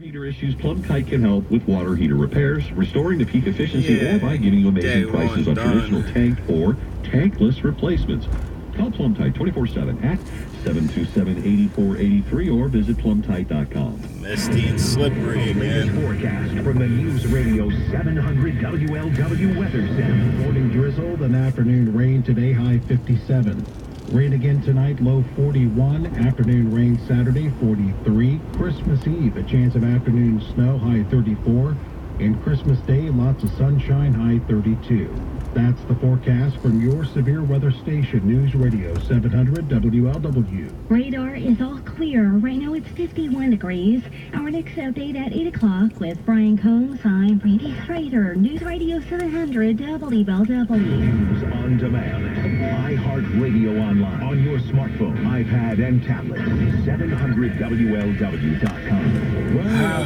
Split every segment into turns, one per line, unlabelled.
Heater issues, Plum Kite can help with water heater repairs, restoring the peak efficiency, or by giving you amazing prices on traditional tanked or tankless replacements. Call Plum Kite 24/7 at 727-8483 or visit plumkite.com.
Misty and slippery again.
Forecast from the News Radio 700 WLW Weather Center.
Morning drizzle, then afternoon rain today, high 57. Rain again tonight, low 41. Afternoon rain Saturday, 43. Christmas Eve, a chance of afternoon snow, high 34. And Christmas Day, lots of sunshine, high 32. That's the forecast from your severe weather station, News Radio 700 WLW.
Radar is all clear. Right now it's 51 degrees. Our next update at 8 o'clock with Brian Combs. I'm Brandy Schrader, News Radio 700 WLW.
News on demand. iHeartRadio online. On your smartphone, iPad, and tablet. 700WLW.com.
Well,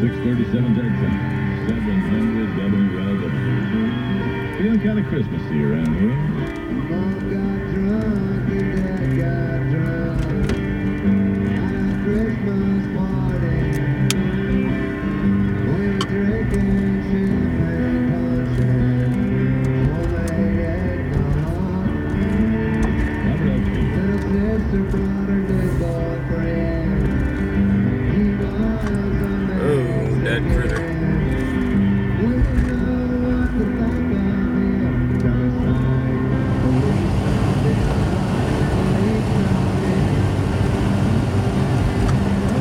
6:37 dead time. 700 WLW. Feeling kind of Christmassy around here.
Mom got drunk and Dad got drunk at a Christmas party. We were drinking champagne punch and homemade eggnog. Little sister brought her new boyfriend. He was a man.
Dead critter.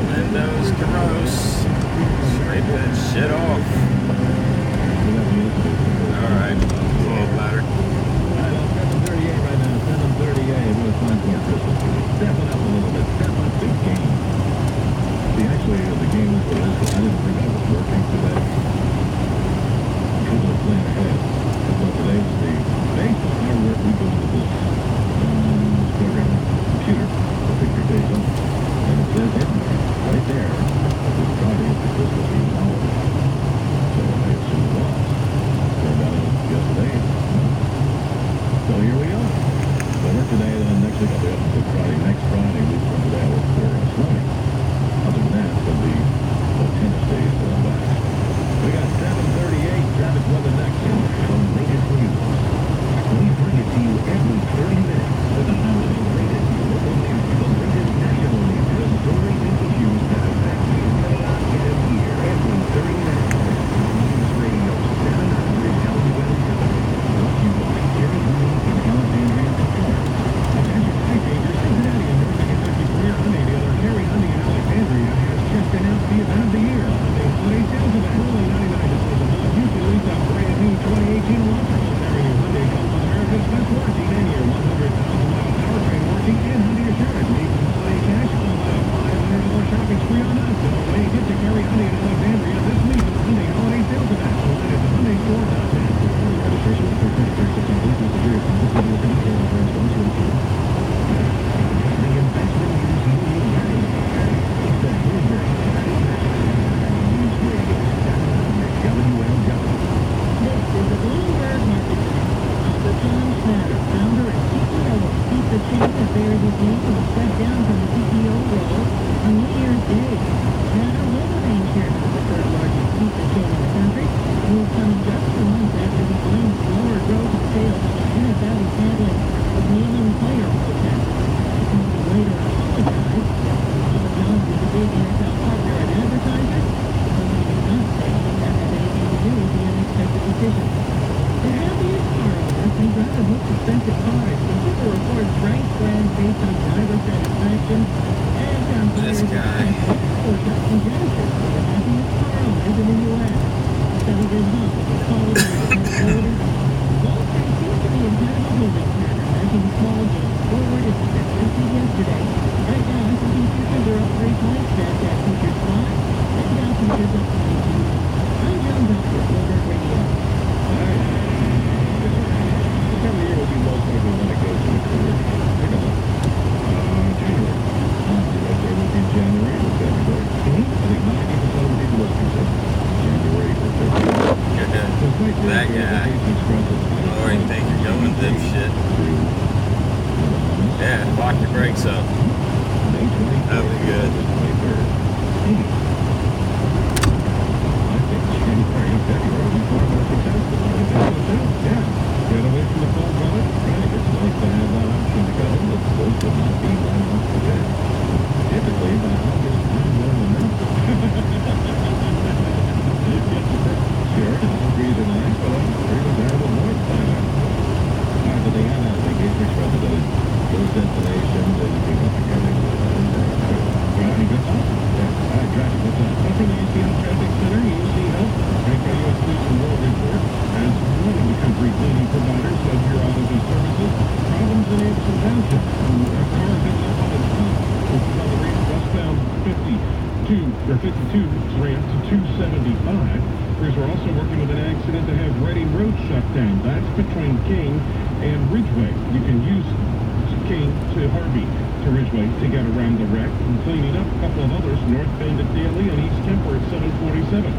Windows gross. Scrape that shit off. Alright, a little louder.
7:38 right now, 7:38. What a time for Christmas. Stepping up a little bit, step up, big game. See, actually, the game was what it is, but I didn't think I was working today. I was playing ahead. So today was based on our work we do with this program, computer, I think your days off. And it says in there, right there, this Friday is the Christmas Eve holiday. So I assume it was. Turned out it was yesterday. So here we go. So I work today, then next week I'll be up until Friday. Next Friday, week from today, I work for Swimming. Other than that, it's going to be tennis days till I'm back. We got 7:38 traffic weather next from Latest News. We bring it to you every 30 minutes with the latest local news, the latest national news, the stories and issues that affect you here every 30 minutes. News Radio 700 WLW. Brought to you by Jerry Hyundai in Alexandria, Florida. Attention State Danger, Cincinnati, and Northern Kentucky Premier Hyundai dealer Jerry Hyundai in Alexandria has just announced the event of the year. Hyundai Holiday Sales Event. Only 99 decisions on Houston lease out brand new 2018 Elantra. Every new Hyundai comes with America's best warranty, 10-year, 100,000-mile powertrain warranty, and Hyundai Assurance. Need some holiday cash? Call about $500 shopping spree on us. Don't wait. Get to Jerry Hyundai in Alexandria this week for the Hyundai Holiday Sales Event. Online at thehyundaistore.net. Registration for 36 on business series and this will be a the investment news you need now. It's the Bloomberg News Radio 700 WLW.
This is the Bloomberg Market Report. Uncle Tom Schnatter, founder and CEO of Pizza Chain, has buried his name and stepped down from the CEO role on New Year's Day. Schnatter will remain chairman of the third largest pizza chain in the country. He will come just 2 months after he blamed slower growth in sales on NFL's handling of naming player protests. Later apologized. Papa John's is a big NFL partner and advertiser. The company did not say that has anything to do with the unexpected decision. The happiest car owners may drive the most expensive cars. Consumer Reports ranks brands based on driver satisfaction and found buyers for Justin Genesis are the happiest car owners in the U.S. Senator Hunt is called Wall Street seems to be in kind of a holding pattern, making small gains forward as expected yesterday. Right now, S&P futures are up 3 points, NASDAQ futures 5, and Dow futures up 22. I'm John Doctor, Bloomberg Radio.
All right. This time of year will be most people want to go to a career. Take a look. January. There will be January to February. I think 90% of the people listening said January to February.
That guy. Or you think you're going dipshit. Yeah, lock your brakes up. That'd be good.
52 ramped to 275. Crews are also working with an accident to have Reading Road shut down. That's between King and Ridgeway. You can use King to Harvey to Ridgeway to get around the wreck, and cleaning up a couple of others, North Bend at Daly and East Kemper at 747.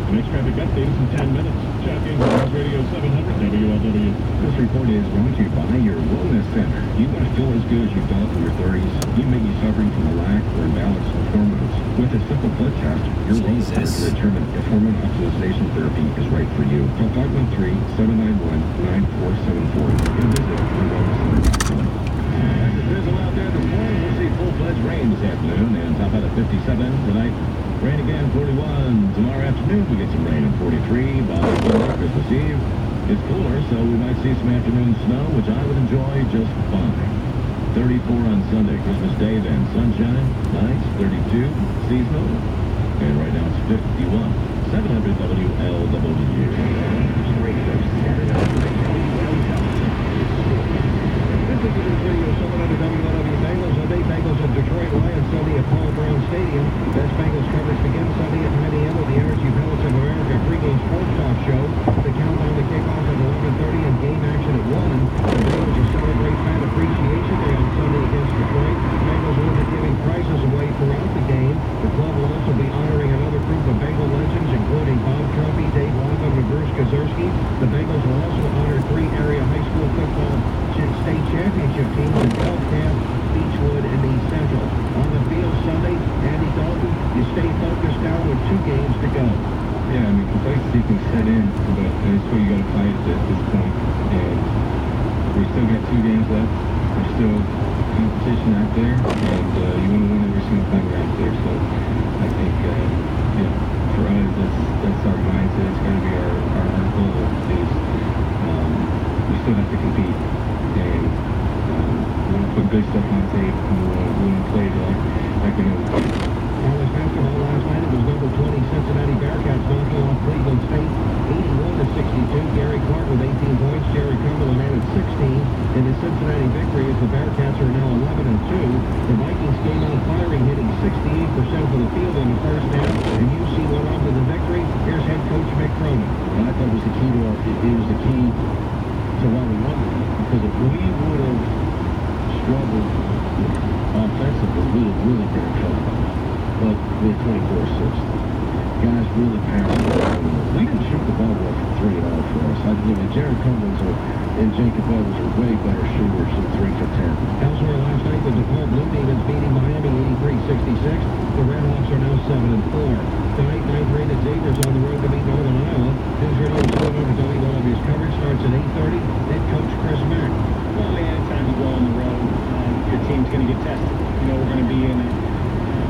The next traffic update is in 10 minutes. Chad Gaines, News Radio 700 WLW.
This report is brought to you by your Wellness Center. You want to feel as good as you felt in your 30s. You may be suffering from a lack or imbalance of hormones. With a simple blood test, your Wellness Center
Jesus.
can determine if hormone optimization therapy is right for you. Call 513-791-9474 and visit your Wellness Center. As it drizzle out there this morning, we'll see full-fledged rain this afternoon and top out at 57 tonight. Rain again, 41. Tomorrow afternoon, we get some rain at 43. By Sunday, Christmas Eve, it's cooler, so we might see some afternoon snow, which I would enjoy just fine. 34 on Sunday, Christmas Day, then sunshine, nice, 32, seasonal, and right now it's 51. 700 WLW.
This is the News Radio 700 WLW Bengals Sunday. Bengals of Detroit Lions Sunday at Paul Brown Stadium. Best Bengals coverage begins Sunday at 9 a.m. with the Energy Pellets of America pregame sports talk show. The countdown to kickoff at 11:30 and game action at 1. The Bengals will celebrate Fan Appreciation Day on Sunday against Detroit. Bengals will be giving prizes away throughout the game. The club will also be honoring another group of Bengal legends, including Bob Trumpy, Dave Lava, and Bruce Kozerski. The Bengals will also honor 3 area high school football state championship teams in Belcamp, Beechwood, and East Central. On the field Sunday, Andy Dalton, you stay focused now with 2 games to go.
Yeah, I mean, complacency can set in, but that's where you got to fight it at this point. And we still got 2 games left. There's still competition out there, and you want to win every single time you're out there. So I think, for us, that's our mindset. It's got to be our goal is we still have to compete. And we want to put good stuff on tape, and we want to play it like we know we can.
College basketball last night, it was number 20 Cincinnati Bearcats knocking off Cleveland State 81-62. Gary Clark with 18 points, Jerry Cumberland added 16 in the Cincinnati victory as the Bearcats are now 11-2. The Vikings came out firing, hitting 68% from the field in the first half, and UC went on to the victory. Here's head coach Mick Cronin.
And I thought it was the key to it was the key to why we won, because if we would have struggled offensively, we would have really been in trouble. But we had 24-6. Guys really passed the ball. We didn't shoot the ball well from 3 at all for us. Jared Cummins and Jacob Evans are way better shooters than 3 for 10.
Elsewhere last night, the DePaul Blue Demons beating Miami 83-66. The Redhawks are now 7-4. Tonight, 9th-rated Xavier's on the road to meet Northern Iowa. News Radio 700 WLW's coverage starts at 8:30. Head coach Chris Mack.
Well, anytime you go on the road, your team's going to get tested. You know, we're going to be in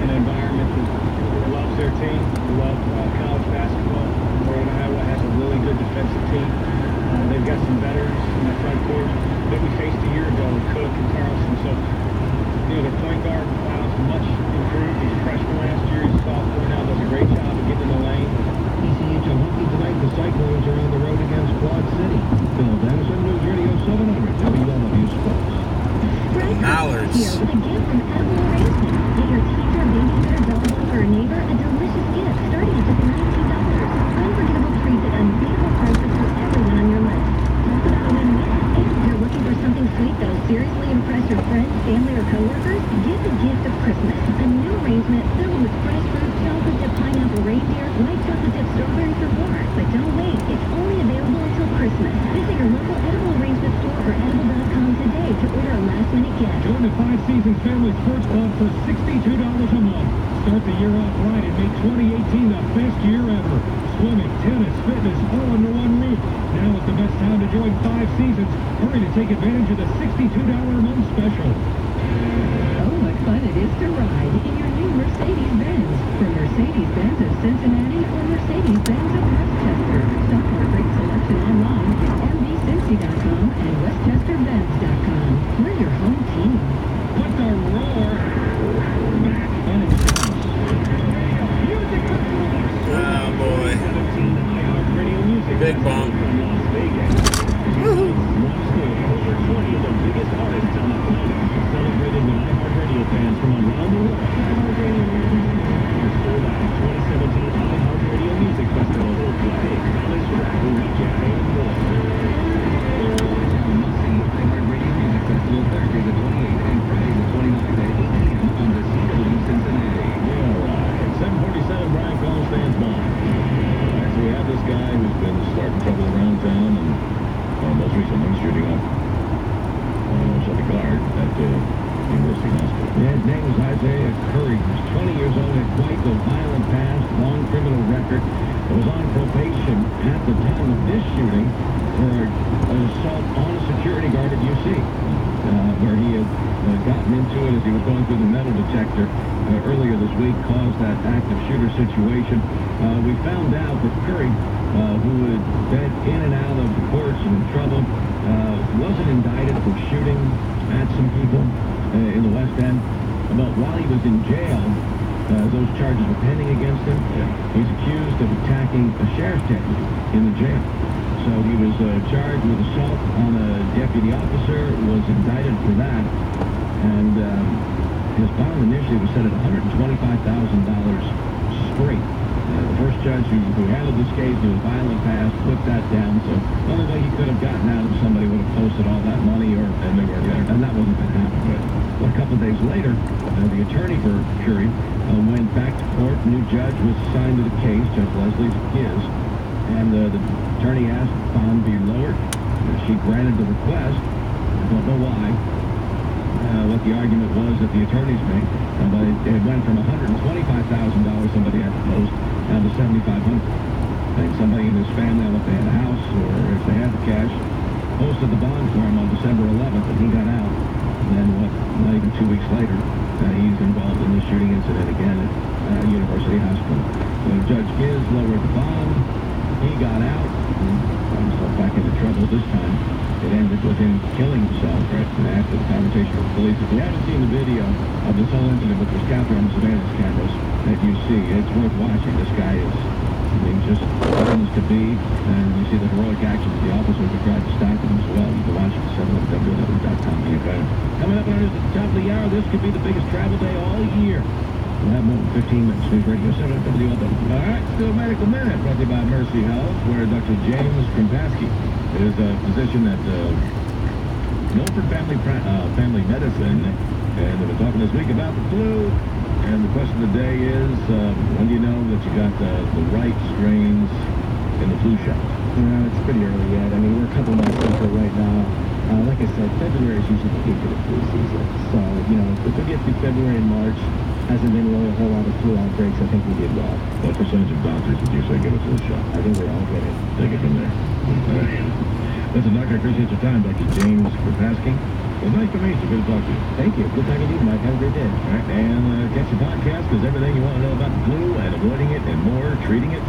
an environment that loves their team, love college basketball. Northern Iowa has a really good defensive team. They've got some veterans in the front court that we faced a year ago with Cook and Carlson. So, their point guard, Miles, much improved. He's a freshman last year. He's a sophomore now. Does a great job of getting in the lane.
ECHL hockey tonight, the Cyclones are on the road against Quad City. Phil Dennison, News Radio 700 WLW Sports.
Mallards.
Here with a gift from Edible Arrangement. Get your teacher, babysitter, dog, or a neighbor a delicious gift starting at just $19. Unforgettable treats at unbeatable prices for everyone on your list. Talk about a win-win. If you're looking for something sweet that'll seriously impress your friends, family, or coworkers, give the gift of Christmas. A new arrangement filled with fresh fruit, chocolate-dipped pineapple reindeer, white chocolate-dipped strawberry for four. But don't wait. It's only available until Christmas. Visit your local Edible Arrangement store or edible.com today to order a last-minute gift.
Join the 5 Seasons Family Sports Club for $62 a month. Start the year off right and make 2018 the best year ever. Swimming, tennis, fitness, all under one roof. Now is the best time to join 5 Seasons. Hurry to take advantage of the $62 a month special.
Oh, what fun it is to ride in your new Mercedes-Benz. From Mercedes-Benz of Cincinnati or Mercedes-Benz of Westchester. Shop our great selection online at mvcincy.com and westchesterbenz.com. We're your home team.
Put the roar back on its
Oh boy. Big bump.
Las Vegas. One school, over 20 of the biggest artists on the planet, celebrated with iHeartRadio fans from around the world.
Arizona had quite the violent past, long criminal record. Was on probation at the time of this shooting for an assault on a security guard at UC, where he had gotten into it as he was going through the metal detector earlier this week, caused that active shooter situation. We found out that Curry, who had been in and out of the courts and in trouble, wasn't indicted for shooting at some people in the West End. But while he was in jail, those charges were pending against him. He's accused of attacking a sheriff's deputy in the jail. So he was charged with assault on a deputy officer, was indicted for that, and his bond initially was set at $125,000 straight. The first judge who handled this case, who was violent past, put that down. So the only way he could have gotten out of somebody would have posted all that money, and that wasn't going to happen. But a couple of days later, the attorney for Curry went back to court. A new judge was assigned to the case, Judge Leslie Giz, and the attorney asked bond be lowered. She granted the request. I don't know why. What the argument was that the attorneys made, but it went from $125,000 somebody had to post down to $7,500. And somebody in his family, if they had a house or if they had the cash, posted the bond for him on December 11th, and he got out. And then, not even 2 weeks later, he's involved in this shooting incident again at University Hospital. So Judge Giz lowered the bond. He got out and got himself back into trouble this time. It ended with him killing himself after the confrontation with police. If you haven't seen the video of this whole incident, which was captured on the surveillance cameras that you see, it's worth watching. This guy is, just as to be, and you see the heroic actions of the officers who tried to stop him as well. You can watch it at www.com. Coming up on the top of the hour, this could be the biggest travel day all year. We'll have more than 15 minutes. News Radio 7 WLW. All right, still Medical Minute, brought to you by Mercy Health, where Dr. James Krimpaski is a physician at Milford Family Medicine, and we're talking this week about the flu. And the question of the day is, when do you know that you got the right strains in the flu shot?
It's pretty early yet. I mean, we're a couple months into it right now. Like I said, February is usually the peak of the flu season. So, if we get through February and March, hasn't been really a whole lot of flu outbreaks, I think we did well.
What percentage of doctors would you say give a flu shot?
I think we're all get it.
Take it from there. All right. Listen, Doctor, I appreciate your time, Dr. James Krimpaski. It was nice to meet you. Good to talk to you.
Thank you. Good talking to you, Mike. Have a great day.
All right, and catch the podcast, because everything you want to know about the flu and avoiding it and more, treating it,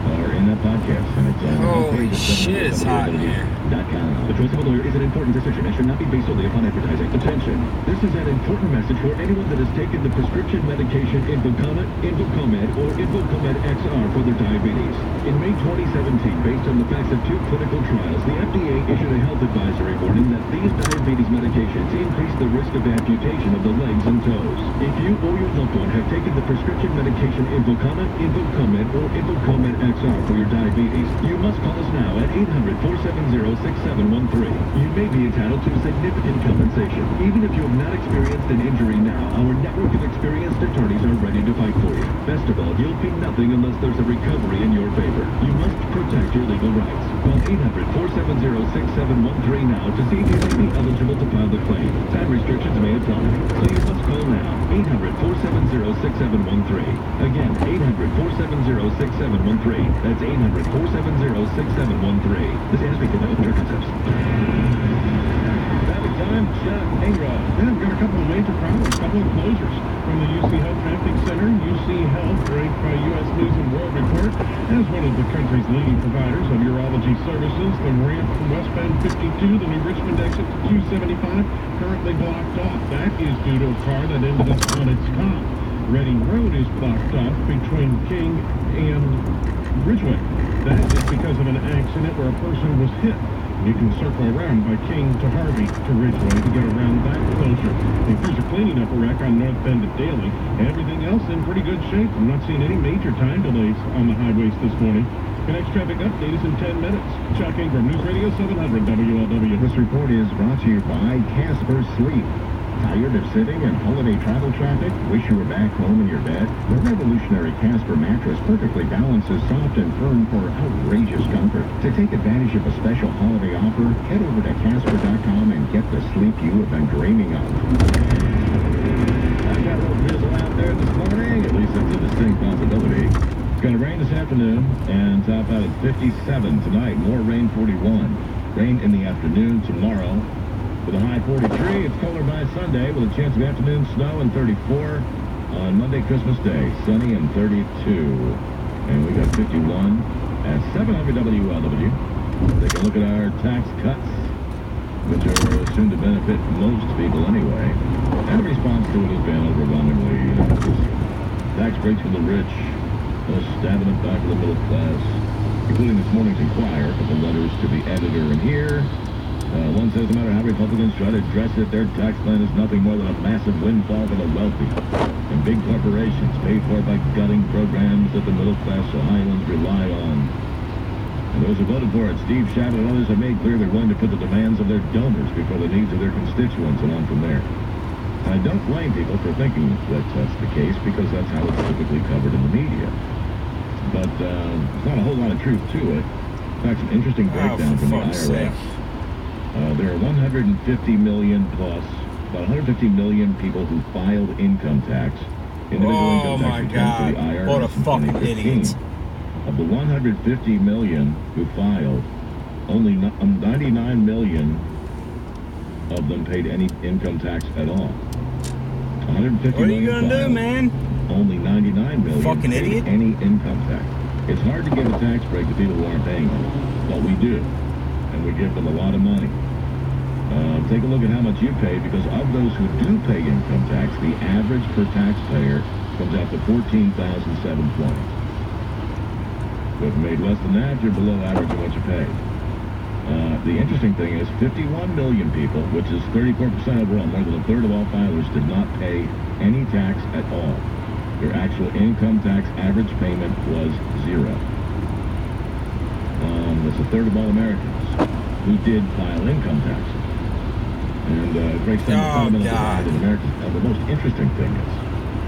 are in that podcast. And it's
holy shit, it's hot in here.
The choice of a lawyer is an important decision and should not be based solely upon advertising. Attention! This is an important message for anyone that has taken the prescription medication Invocomet, Invocomed, or Invocomed XR for their diabetes. In May 2017, based on the facts of 2 clinical trials, the FDA issued a health advisory warning that these diabetes medications increase the risk of amputation of the legs and toes. If you or your loved one have taken the prescription medication Invocomet, Invocomed, or Invocomed XR for your diabetes, you must call us now at 800-470-6713. You may be entitled to significant compensation. Even if you have not experienced an injury now, our network of experienced attorneys are ready to fight for you. Best of all, you'll pay nothing unless there's a recovery in your favor. You must protect your legal rights. Call 800-470-6713 now to see if you may be eligible to file the claim. Time restrictions may apply, so you must call now. 800-470-6713. Again, 800-470-6713. That's 800-470-6713. This is speaking by Open Door Concepts.
Traffic time, Chuck Ingram. Yeah, we've got a couple of major problems, a couple of closures from the UC Health Traffic Center. UC Health, ranked by U.S. News and World Report as one of the country's leading providers of urology services. The ramp from westbound 52, the New Richmond exit to 275, currently blocked off. That is due to a car that ended up on its top. Reading Road is blocked off between King and Ridgeway. That is because of an accident where a person was hit. You can circle around by King to Harvey to Ridgeway to get around that closure. The crews are cleaning up a wreck on North Bend at Daly. Everything else in pretty good shape. I'm not seeing any major time delays on the highways this morning. The next traffic update is in 10 minutes. Chuck Ingram, News Radio 700 WLW.
This report is brought to you by Casper Sleep. Tired of sitting in holiday travel traffic? Wish you were back home in your bed? The revolutionary Casper mattress perfectly balances soft and firm for outrageous comfort. To take advantage of a special holiday offer, head over to Casper.com and get the sleep you have been dreaming of. I've got a little drizzle out there this morning, at least It's a distinct possibility. It's going to rain this afternoon and top out at 57 tonight. More rain, 41. Rain in the afternoon tomorrow with a high 43. It's colder by Sunday with a chance of afternoon snow and 34. On Monday, Christmas Day, sunny and 32. And we got 51 at 700 WLW. Take a look at our tax cuts, which are assumed to benefit most people anyway. And the response to it has been overwhelmingly tax breaks for the rich, stabbing it back to the middle class, including this morning's Inquirer, a couple letters to the editor in here. One says no matter how Republicans try to address it, their tax plan is nothing more than a massive windfall for the wealthy and big corporations paid for by gutting programs that the middle class Ohioans rely on. And those who voted for it, Steve Shabbat and others, have made clear they're willing to put the demands of their donors before the needs of their constituents and on from there. And I don't blame people for thinking that that's the case because that's how it's typically covered in the media. But there's not a whole lot of truth to it. In fact, an interesting breakdown from the IRS. There are 150 million plus, about 150 million people who filed income tax, individual income tax returns to the IRS
What a
in
fucking
2015.
idiot.
Of the 150 million who filed, only 99 million of them paid any income tax at all. 150
What are you
million
gonna do,
filed,
man?
only 99 million
Fucking
paid
idiot.
any income tax. It's hard to give a tax break to people who aren't paying it, but we do, and we give them a lot of money. Take a look at how much you pay, because of those who do pay income tax, the average per taxpayer comes out to $14,720. So if you made less than that, you're below average in what you pay. The interesting thing is 51 million people, which is 34% overall, more than a third of all filers, did not pay any tax at all. Their actual income tax average payment was zero. That's a third of all Americans who did file income taxes. And it breaks down the fundamental divide in America. Now, the most interesting thing is,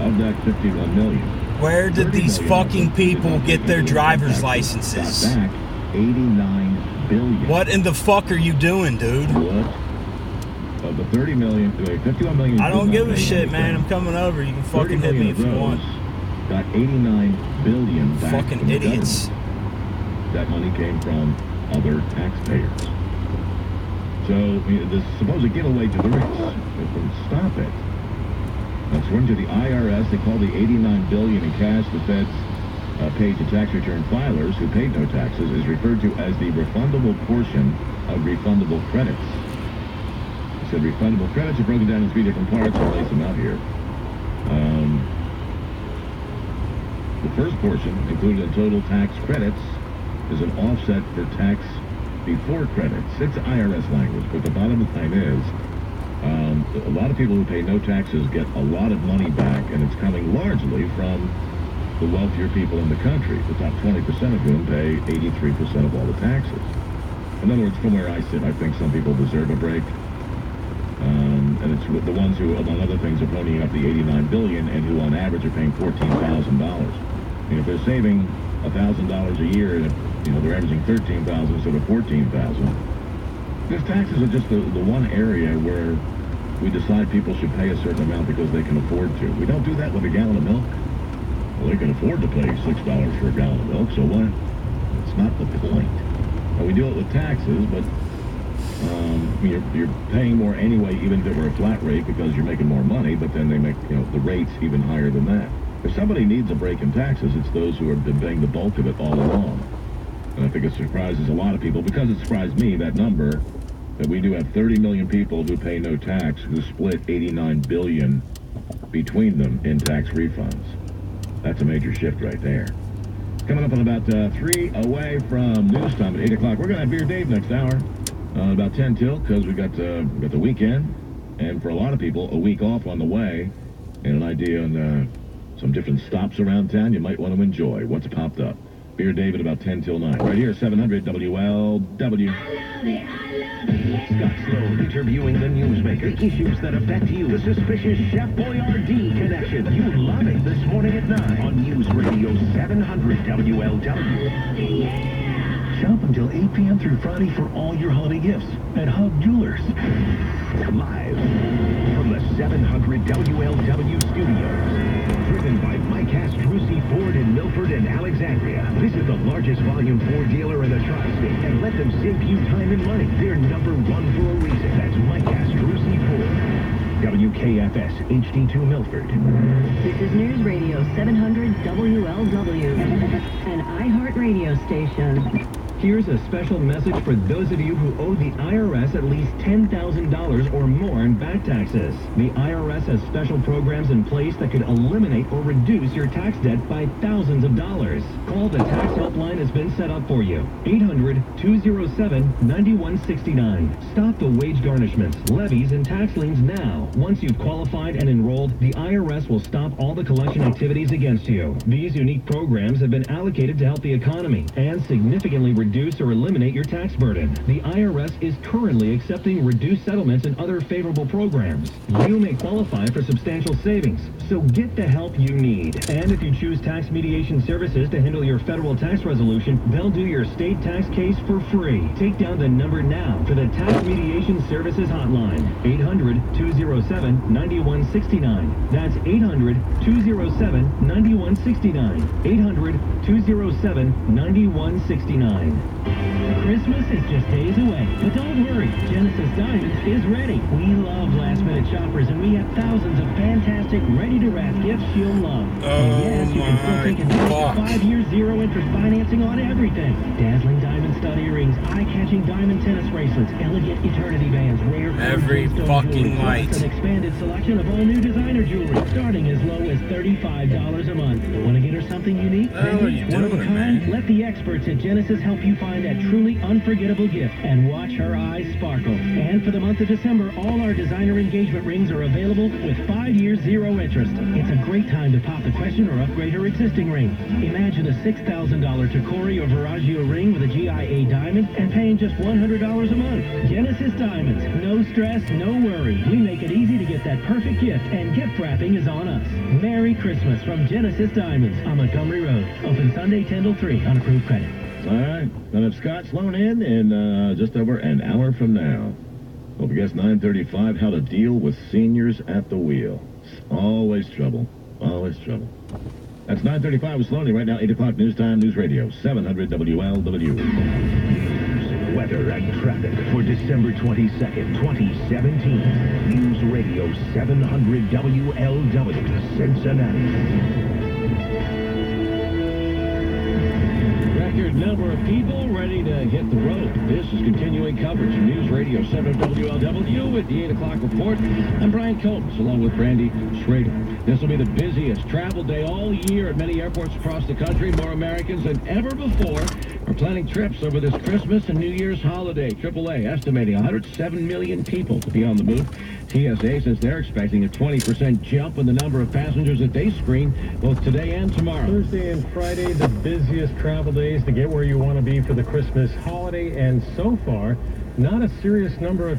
of that 51 million,
Where did these fucking people get their driver's licenses?
got back 89 billion.
What in the fuck are you doing, dude?
What? Of the 30 million, 51 million.
I don't
did not
give a
pay
shit,
anything.
man. I'm coming over. You can
30
fucking hit me
million
if
of
you
those
want.
Got 89 billion back
Fucking
from the
idiots.
government. That money came from other taxpayers. So this supposed giveaway to the rich. Stop it. According to the IRS, they call the 89 billion in cash the feds paid to tax return filers who paid no taxes is referred to as the refundable portion of refundable credits. It said refundable credits are broken down in three different parts. I'll lay some out here. The first portion, included in total tax credits, is an offset for tax before credits. It's IRS language, but the bottom line is a lot of people who pay no taxes get a lot of money back, and it's coming largely from the wealthier people in the country. The top 20% of whom pay 83% of all the taxes. In other words, from where I sit, I think some people deserve a break. And it's the ones who, among other things, are ponying up the 89 billion and who, on average, are paying $14,000. And if they're saving $1,000 a year, and they're averaging $13,000 instead of $14,000. Because taxes are just the one area where we decide people should pay a certain amount because they can afford to. We don't do that with a gallon of milk. Well, they can afford to pay $6 for a gallon of milk, so what? It's not the point. Now, we do it with taxes, but you're paying more anyway, even if it were a flat rate, because you're making more money, but then they make the rates even higher than that. If somebody needs a break in taxes, it's those who have been paying the bulk of it all along. And I think it surprises a lot of people, because it surprised me, that number, that we do have 30 million people who pay no tax, who split 89 billion between them in tax refunds. That's a major shift right there. Coming up in about 3 away from news time at 8 o'clock. We're going to have Beer Dave next hour, about 10 till, because we got the weekend, and for a lot of people, a week off on the way, and an idea on some different stops around town you might want to enjoy. What's popped up? Beer Dave at about 10 till 9. Right here, 700 WLW.
Scott Sloan interviewing the newsmaker. Issues that affect you. The suspicious Chef Boyardee connection. You love it this morning at 9 on News Radio 700 WLW. Shop until 8 p.m. through Friday for all your holiday gifts at Hug Jewelers. Live from the 700 WLW studios. Driven by Mike Astro. Milford, and Alexandria. Visit the largest volume Ford dealer in the tri-state and let them save you time and money. They're number one for a reason. That's Mike Astrucci Ford. WKFS HD2 Milford.
This is News Radio 700 WLW, an iHeart radio station.
Here's a special message for those of you who owe the IRS at least $10,000 or more in back taxes. The IRS has special programs in place that could eliminate or reduce your tax debt by thousands of dollars. Call the tax helpline has been set up for you. 800-207-9169. Stop the wage garnishments, levies, and tax liens now. Once you've qualified and enrolled, the IRS will stop all the collection activities against you. These unique programs have been allocated to help the economy and significantly reduce or eliminate your tax burden. The IRS is currently accepting reduced settlements and other favorable programs. You may qualify for substantial savings, so get the help you need. And if you choose Tax Mediation Services to handle your federal tax resolution, they'll do your state tax case for free. Take down the number now for the Tax Mediation Services hotline. 800-207-9169. That's 800-207-9169. 800-207-9169. Christmas is just days away, but don't worry, Genesis Diamonds is ready. We love last-minute shoppers, and we have thousands of fantastic, ready-to-wrap gifts you'll love. And yes, you can still take advantage of 5-year zero-interest financing on everything. Dazzling diamond stud earrings, eye-catching diamond tennis bracelets, elegant eternity bands, rare
Every fucking
light.
light.
An expanded selection of all new designer jewelry, starting as low as $35 a month. Want to get her something unique?
What are you
One of a
doing,
kind?
man?
Let the experts at Genesis help you find that truly unforgettable gift and watch her eyes sparkle. And for the month of December, all our designer engagement rings are available with 5 years zero interest. It's a great time to pop the question or upgrade her existing ring. Imagine a $6,000 Tacori or Veragio ring with a GIA diamond and paying just $100 a month. Genesis Diamonds. No stress, no worry. We make it easy to get that perfect gift, and gift wrapping is on us. Merry Christmas from Genesis Diamonds on Montgomery Road. Open Sunday 10 till 3 on approved credit.
All right, then if Scott's flown in just over an hour from now. Hope you guess 9:35, how to deal with seniors at the wheel. Always trouble, always trouble. That's 9:35 with Sloaney. Right now, 8 o'clock news time, News Radio, 700 WLW.
News, weather, and traffic for December 22nd, 2017. News Radio 700 WLW, Cincinnati.
Record number of people ready to hit the road. This is continuing coverage of News Radio 7 WLW with the 8 o'clock report. I'm Brian Combs, along with Brandy Schrader. This will be the busiest travel day all year at many airports across the country. More Americans than ever before are planning trips over this Christmas and New Year's holiday. AAA estimating 107 million people to be on the move. TSA says they're expecting a 20% jump in the number of passengers that they screen both today and tomorrow.
Thursday and Friday, the busiest travel days to get where you want to be for the Christmas holiday, and so far, not a serious number of